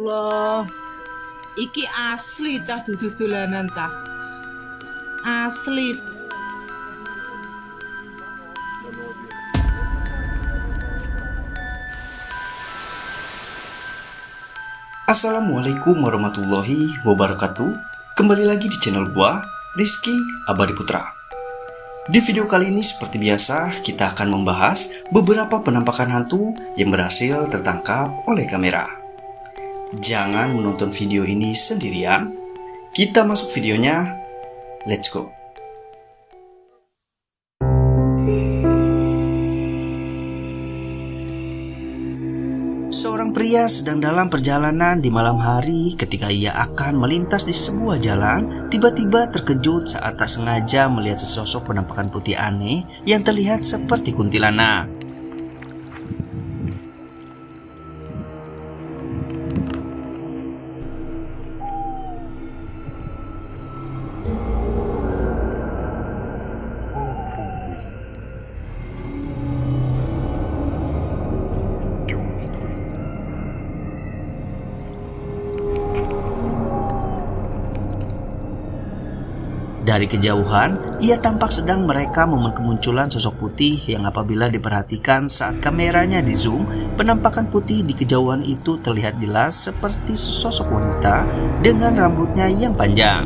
Allah. Iki asli cah, dudu dolanan cah. Asli. Assalamualaikum warahmatullahi wabarakatuh. Kembali lagi di channel gua, Rizky Abadi Putra. Di video kali ini seperti biasa kita akan membahas beberapa penampakan hantu yang berhasil tertangkap oleh kamera. Jangan menonton video ini sendirian. Kita masuk videonya. Let's go. Seorang pria sedang dalam perjalanan di malam hari. Ketika ia akan melintas di sebuah jalan, tiba-tiba terkejut saat tak sengaja melihat sesosok penampakan putih aneh yang terlihat seperti kuntilanak. Dari kejauhan, ia tampak sedang merekam momen kemunculan sosok putih yang apabila diperhatikan saat kameranya di zoom, penampakan putih di kejauhan itu terlihat jelas seperti sesosok wanita dengan rambutnya yang panjang.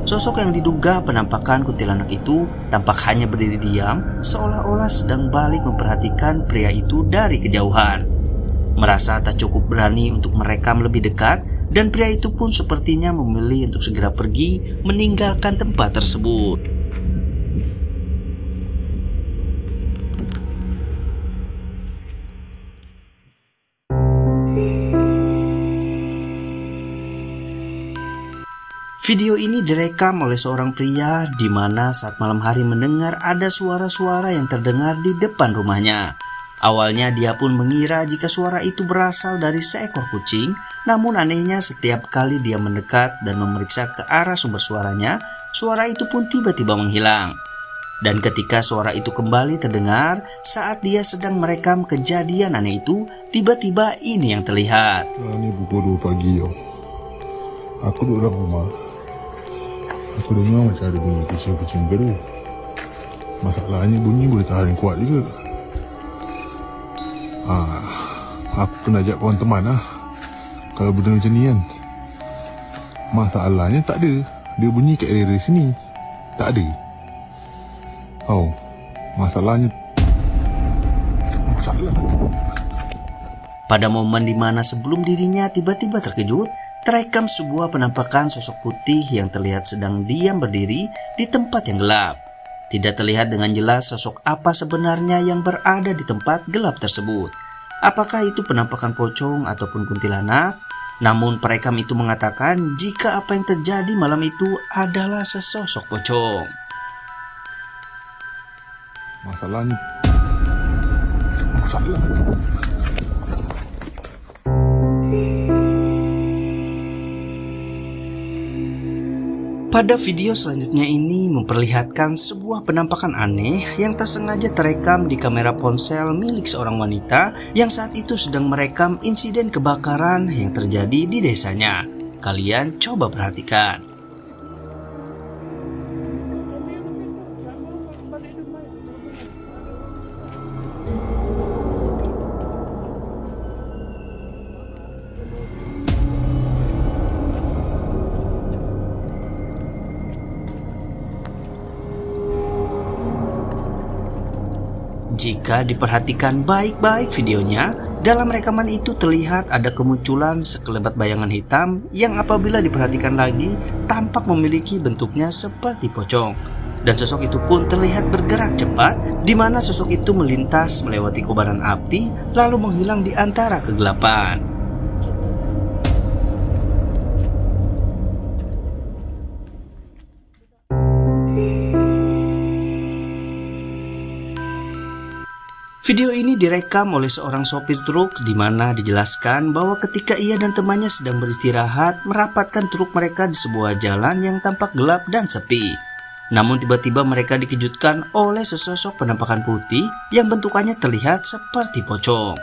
Sosok yang diduga penampakan kuntilanak itu tampak hanya berdiri diam, seolah-olah sedang balik memperhatikan pria itu dari kejauhan. Merasa tak cukup berani untuk merekam lebih dekat, dan pria itu pun sepertinya memilih untuk segera pergi meninggalkan tempat tersebut. Video ini direkam oleh seorang pria di mana saat malam hari mendengar ada suara-suara yang terdengar di depan rumahnya. Awalnya dia pun mengira jika suara itu berasal dari seekor kucing, namun anehnya setiap kali dia mendekat dan memeriksa ke arah sumber suaranya, suara itu pun tiba-tiba menghilang. Dan ketika suara itu kembali terdengar saat dia sedang merekam kejadian aneh itu, tiba-tiba ini yang terlihat. Ini pukul 2 pagi ya. Aku duduk dalam rumah. Aku dengar macam ada bunyi kucing-kucing geruh. Masalahnya bunyi boleh tahan kuat juga. Aku kena ajak kawan teman lah. Kalau benda macam ni kan. Masalahnya tak ada. Dia bunyi kat area sini. Tak ada. Masalahnya. Pada momen dimana sebelum dirinya tiba-tiba terkejut, terekam sebuah penampakan sosok putih yang terlihat sedang diam berdiri di tempat yang gelap. Tidak terlihat dengan jelas sosok apa sebenarnya yang berada di tempat gelap tersebut. Apakah itu penampakan pocong ataupun kuntilanak? Namun perekam itu mengatakan jika apa yang terjadi malam itu adalah sesosok pocong. Masalahnya. Pada video selanjutnya ini memperlihatkan sebuah penampakan aneh yang tak sengaja terekam di kamera ponsel milik seorang wanita yang saat itu sedang merekam insiden kebakaran yang terjadi di desanya. Kalian coba perhatikan. Jika diperhatikan baik-baik videonya, dalam rekaman itu terlihat ada kemunculan sekelebat bayangan hitam yang apabila diperhatikan lagi tampak memiliki bentuknya seperti pocong. Dan sosok itu pun terlihat bergerak cepat, di mana sosok itu melintas melewati kobaran api lalu menghilang di antara kegelapan. Video ini direkam oleh seorang sopir truk di mana dijelaskan bahwa ketika ia dan temannya sedang beristirahat merapatkan truk mereka di sebuah jalan yang tampak gelap dan sepi. Namun tiba-tiba mereka dikejutkan oleh sesosok penampakan putih yang bentukannya terlihat seperti pocong.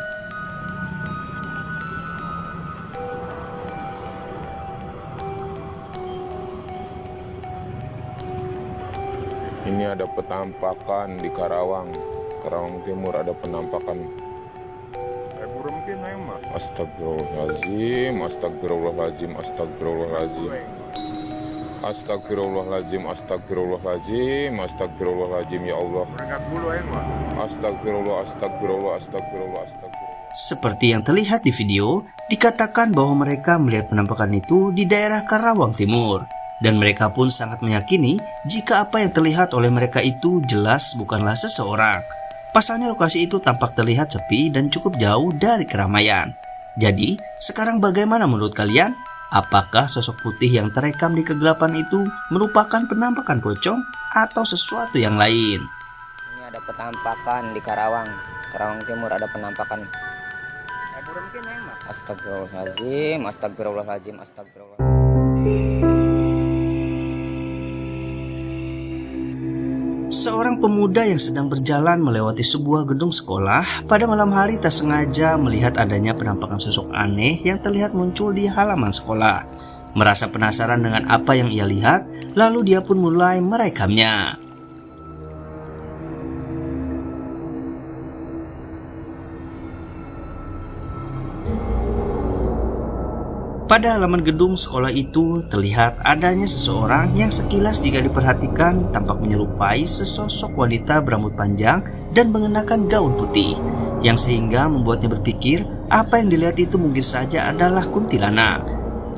Ini ada penampakan di Karawang Timur, ada penampakan. Astagfirullahaladzim, astagfirullahaladzim, astagfirullahaladzim. Astagfirullahaladzim, astagfirullahaladzim, astagfirullahaladzim, ya Allah. Astagfirullah, astagfirullah, astagfirullah, astagfirullah. Seperti yang terlihat di video, dikatakan bahwa mereka melihat penampakan itu di daerah Karawang Timur. Dan mereka pun sangat meyakini jika apa yang terlihat oleh mereka itu jelas bukanlah seseorang. Pasalnya lokasi itu tampak terlihat sepi dan cukup jauh dari keramaian. Jadi, sekarang bagaimana menurut kalian? Apakah sosok putih yang terekam di kegelapan itu merupakan penampakan pocong atau sesuatu yang lain? Ini ada penampakan di Karawang Timur, ada penampakan. Astagfirullahaladzim, astagfirullahaladzim, astagfirullahaladzim. Seorang pemuda yang sedang berjalan melewati sebuah gedung sekolah pada malam hari tak sengaja melihat adanya penampakan sosok aneh yang terlihat muncul di halaman sekolah. Merasa penasaran dengan apa yang ia lihat, lalu dia pun mulai merekamnya. Pada halaman gedung sekolah itu terlihat adanya seseorang yang sekilas jika diperhatikan tampak menyerupai sesosok wanita berambut panjang dan mengenakan gaun putih, yang sehingga membuatnya berpikir apa yang dilihat itu mungkin saja adalah kuntilanak.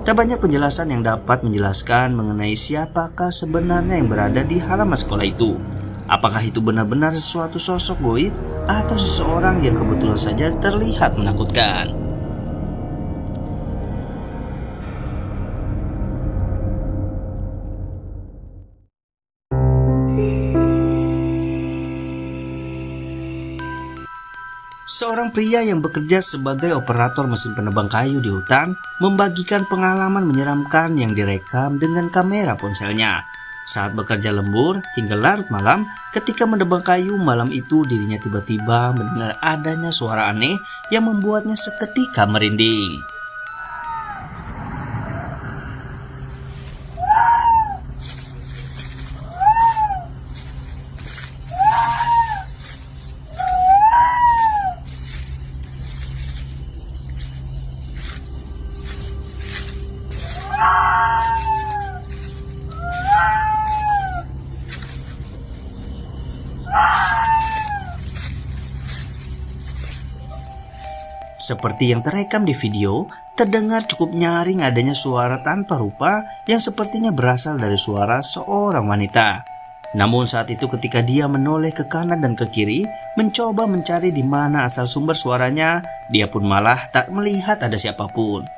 Tak banyak penjelasan yang dapat menjelaskan mengenai siapakah sebenarnya yang berada di halaman sekolah itu. Apakah itu benar-benar sesuatu sosok goib atau seseorang yang kebetulan saja terlihat menakutkan? Seorang pria yang bekerja sebagai operator mesin penebang kayu di hutan membagikan pengalaman menyeramkan yang direkam dengan kamera ponselnya. Saat bekerja lembur hingga larut malam, ketika menebang kayu malam itu dirinya tiba-tiba mendengar adanya suara aneh yang membuatnya seketika merinding. Seperti yang terekam di video, terdengar cukup nyaring adanya suara tanpa rupa yang sepertinya berasal dari suara seorang wanita. Namun saat itu ketika dia menoleh ke kanan dan ke kiri, mencoba mencari di mana asal sumber suaranya, dia pun malah tak melihat ada siapapun.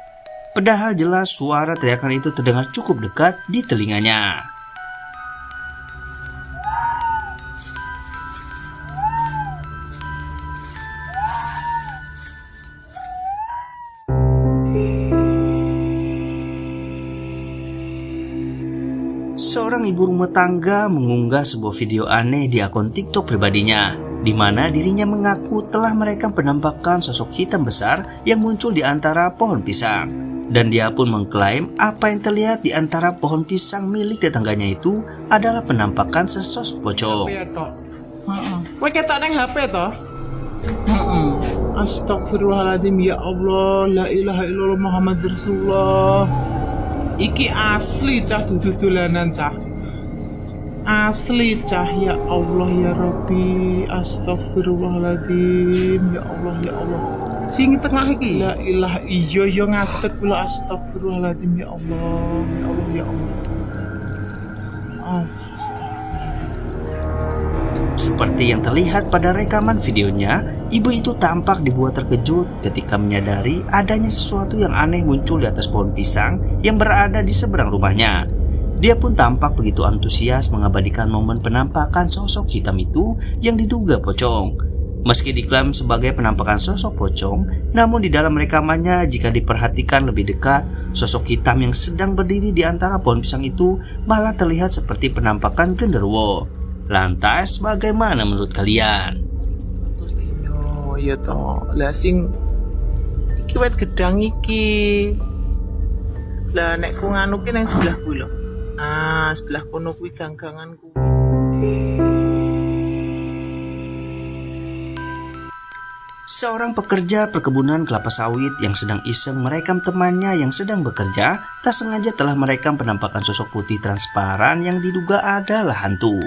Padahal jelas suara teriakan itu terdengar cukup dekat di telinganya. Seorang ibu rumah tangga mengunggah sebuah video aneh di akun TikTok pribadinya, di mana dirinya mengaku telah merekam penampakan sosok hitam besar yang muncul di antara pohon pisang. Dan dia pun mengklaim apa yang terlihat di antara pohon pisang milik tetangganya itu adalah penampakan sesosok pocong. Kowe ketok nang HP to? Astagfirullahaladzim, ya Allah, la ilaha illallah Muhammad Rasulullah. Iki asli cah, dudu dolanan cah. Asli cah, ya Allah ya Rabbi. Astagfirullahaladzim, ya Allah ya Allah. Sing tengah iki la ilaha iya yo ngadeg kula. Astagfirullahaladzim, ya Allah ya Allah ya Allah. Seperti yang terlihat pada rekaman videonya, ibu itu tampak dibuat terkejut ketika menyadari adanya sesuatu yang aneh muncul di atas pohon pisang yang berada di seberang rumahnya. Dia pun tampak begitu antusias mengabadikan momen penampakan sosok hitam itu yang diduga pocong. Meski diklaim sebagai penampakan sosok pocong, namun di dalam rekamannya jika diperhatikan lebih dekat, sosok hitam yang sedang berdiri di antara pohon pisang itu malah terlihat seperti penampakan genderuwo. Lantas bagaimana menurut kalian? Ya toh, lah sing iki wet gedang iki. Lah nek ku nganu ki nang sebelah kuwi lho. Sebelah kono kuwi ganggangan kuwi. Seorang pekerja perkebunan kelapa sawit yang sedang iseng merekam temannya yang sedang bekerja, tak sengaja telah merekam penampakan sosok putih transparan yang diduga adalah hantu.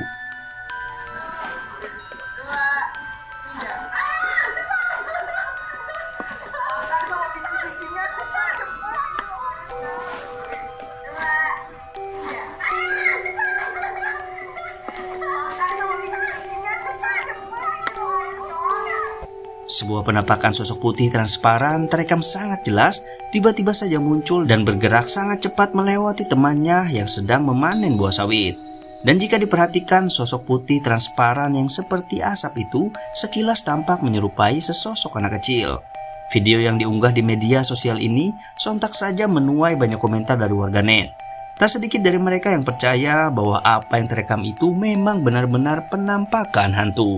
Sebuah penampakan sosok putih transparan terekam sangat jelas, tiba-tiba saja muncul dan bergerak sangat cepat melewati temannya yang sedang memanen buah sawit. Dan jika diperhatikan, sosok putih transparan yang seperti asap itu sekilas tampak menyerupai sesosok anak kecil. Video yang diunggah di media sosial ini sontak saja menuai banyak komentar dari warganet. Tak sedikit dari mereka yang percaya bahwa apa yang terekam itu memang benar-benar penampakan hantu.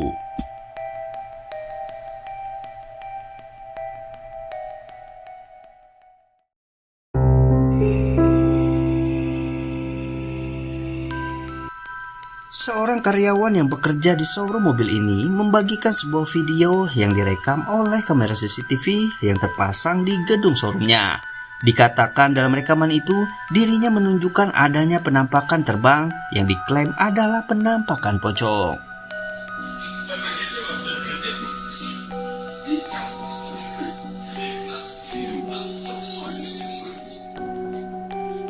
Seorang karyawan yang bekerja di showroom mobil ini membagikan sebuah video yang direkam oleh kamera CCTV yang terpasang di gedung showroomnya. Dikatakan dalam rekaman itu, dirinya menunjukkan adanya penampakan terbang yang diklaim adalah penampakan pocong.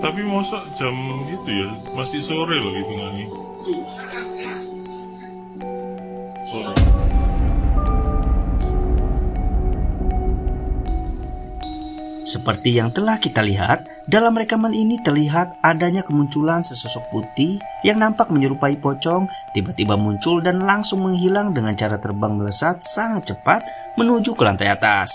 Tapi masa jam gitu ya, masih sore loh hitungannya. Sore. Seperti yang telah kita lihat, dalam rekaman ini terlihat adanya kemunculan sesosok putih yang nampak menyerupai pocong, tiba-tiba muncul dan langsung menghilang dengan cara terbang melesat sangat cepat menuju ke lantai atas.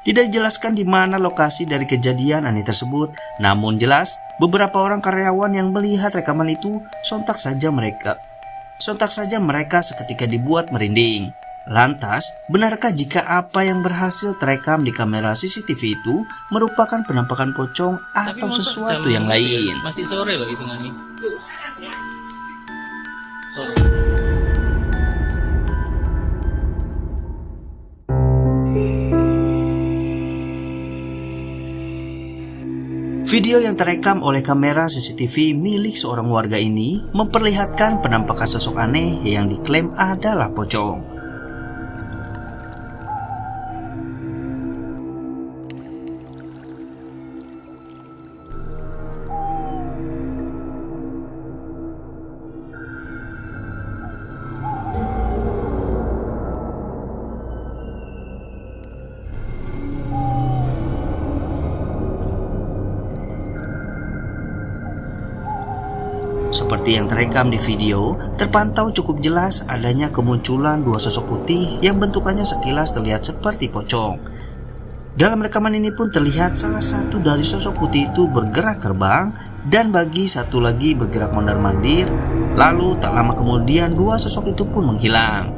Tidak dijelaskan di mana lokasi dari kejadian aneh tersebut, namun jelas beberapa orang karyawan yang melihat rekaman itu sontak saja mereka seketika dibuat merinding. Lantas, benarkah jika apa yang berhasil terekam di kamera CCTV itu merupakan penampakan pocong atau sesuatu yang lain? Masih sore loh hitungannya. Video yang terekam oleh kamera CCTV milik seorang warga ini memperlihatkan penampakan sosok aneh yang diklaim adalah pocong. Seperti yang terekam di video, terpantau cukup jelas adanya kemunculan dua sosok putih yang bentukannya sekilas terlihat seperti pocong. Dalam rekaman ini pun terlihat salah satu dari sosok putih itu bergerak terbang dan bagi satu lagi bergerak mondar-mandir, lalu tak lama kemudian dua sosok itu pun menghilang.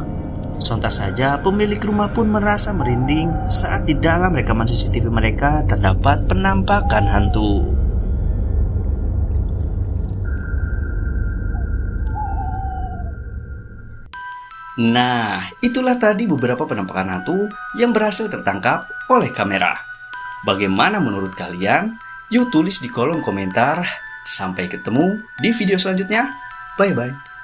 Sontak saja pemilik rumah pun merasa merinding saat di dalam rekaman CCTV mereka terdapat penampakan hantu. Nah, itulah tadi beberapa penampakan hantu yang berhasil tertangkap oleh kamera. Bagaimana menurut kalian? Yuk tulis di kolom komentar. Sampai ketemu di video selanjutnya. Bye-bye.